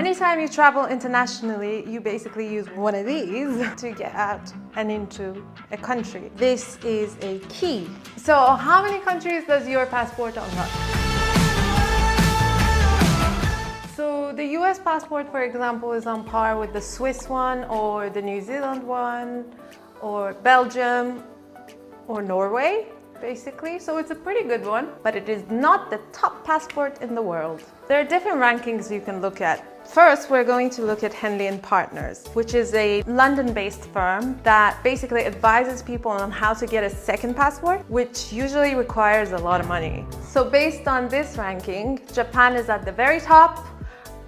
Anytime you travel internationally, you basically use one of these to get out and into a country. This is a key. So how many countries does your passport unlock? So the US passport, for example, is on par with the Swiss one or the New Zealand one or Belgium or Norway, basically. So it's a pretty good one, but it is not the top passport in the world. There are different rankings you can look at. First, we're going to look at Henley Partners, which is a London-based firm that basically advises people on how to get a second passport, which usually requires a lot of money. So based on this ranking, Japan is at the very top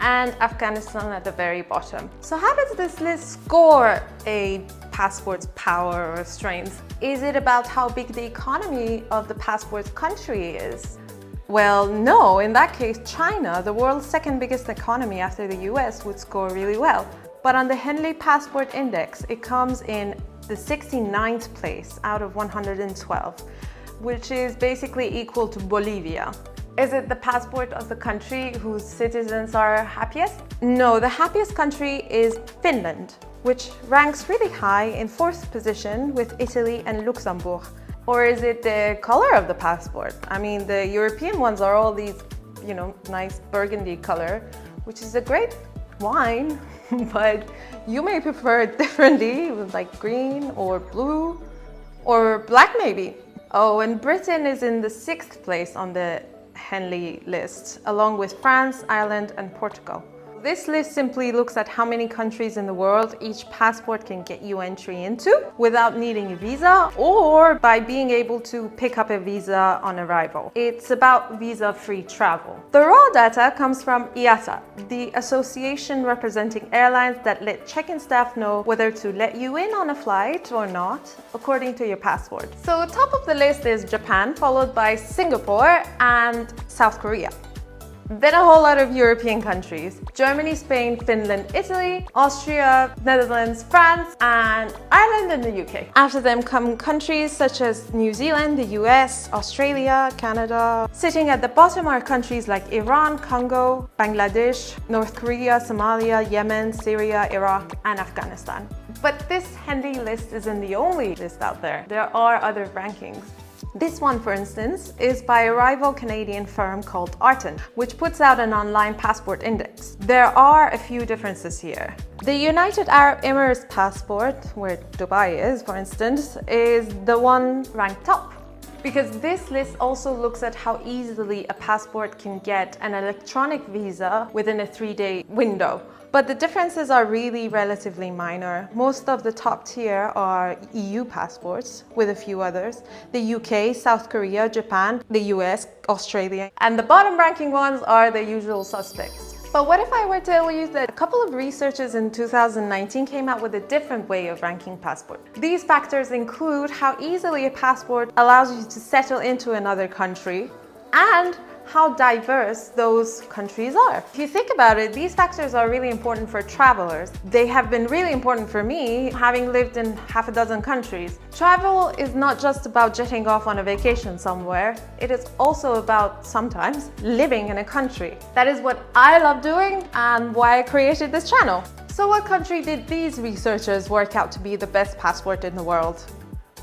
and Afghanistan at the very bottom. So how does this list score a passport's power or strength? Is it about how big the economy of the passport's country is? Well, no. In that case, China, the world's second biggest economy after the US, would score really well. But on the Henley Passport Index, it comes in the 69th place out of 112, which is basically equal to Bolivia. Is it the passport of the country whose citizens are happiest? No, the happiest country is Finland, which ranks really high in 4th position with Italy and Luxembourg. Or is it the color of the passport? I mean, the European ones are all these, nice burgundy color, which is a great wine, but you may prefer it differently, like green or blue or black maybe. Oh, and Britain is in the 6th place on the Henley list, along with France, Ireland, and Portugal. This list simply looks at how many countries in the world each passport can get you entry into without needing a visa or by being able to pick up a visa on arrival. It's about visa-free travel. The raw data comes from IATA, the association representing airlines that let check-in staff know whether to let you in on a flight or not, according to your passport. So top of the list is Japan, followed by Singapore and South Korea. Then a whole lot of European countries: Germany, Spain, Finland, Italy, Austria, Netherlands, France, and Ireland and the UK. After them come countries such as New Zealand, the US, Australia, Canada. Sitting at the bottom are countries like Iran, Congo, Bangladesh, North Korea, Somalia, Yemen, Syria, Iraq, and Afghanistan. But this Henley list isn't the only list out there. There are other rankings. This one, for instance, is by a rival Canadian firm called Arten, which puts out an online passport index. There are a few differences here. The United Arab Emirates passport, where Dubai is, for instance, is the one ranked top. Because this list also looks at how easily a passport can get an electronic visa within a 3-day window. But the differences are really relatively minor. Most of the top tier are EU passports, with a few others: the UK, South Korea, Japan, the US, Australia. And the bottom ranking ones are the usual suspects. But what if I were to tell you that a couple of researchers in 2019 came out with a different way of ranking passport? These factors include how easily a passport allows you to settle into another country and how diverse those countries are. If you think about it, these factors are really important for travelers. They have been really important for me, having lived in half a dozen countries. Travel is not just about jetting off on a vacation somewhere. It is also about, sometimes, living in a country. That is what I love doing and why I created this channel. So what country did these researchers work out to be the best passport in the world?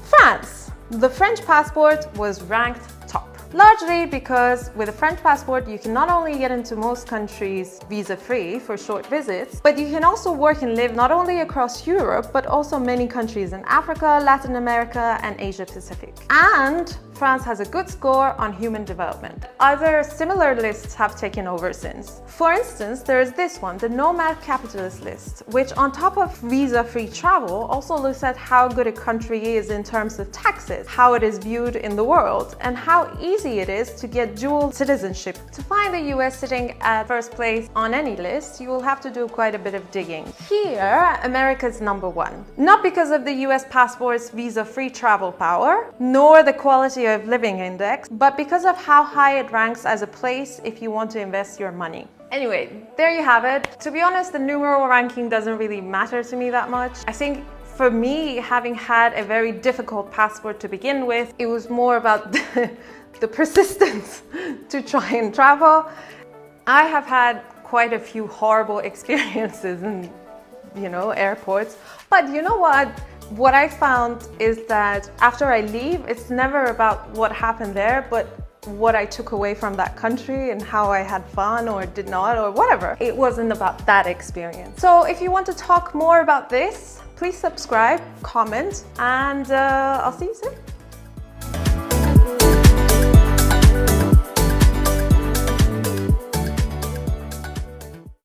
France. The French passport was ranked top. Largely because with a French passport, you can not only get into most countries visa-free for short visits, but you can also work and live not only across Europe, but also many countries in Africa, Latin America, and Asia Pacific. And France has a good score on human development. Other similar lists have taken over since. For instance, there is this one, the Nomad Capitalist list, which on top of visa-free travel also looks at how good a country is in terms of taxes, how it is viewed in the world, and how easy it is to get dual citizenship. To find the US sitting at first place on any list, you will have to do quite a bit of digging. Here, America's number one. Not because of the US passport's visa-free travel power, nor the Quality of Living Index, but because of how high it ranks as a place if you want to invest your money. Anyway, there you have it. To be honest, the numeral ranking doesn't really matter to me that much. I think for me, having had a very difficult passport to begin with, it was more about the persistence to try and travel. I have had quite a few horrible experiences in, airports. But you know what? What I found is that after I leave, it's never about what happened there, but what I took away from that country and how I had fun or did not or whatever. It wasn't about that experience. So if you want to talk more about this, please subscribe, comment, and I'll see you soon.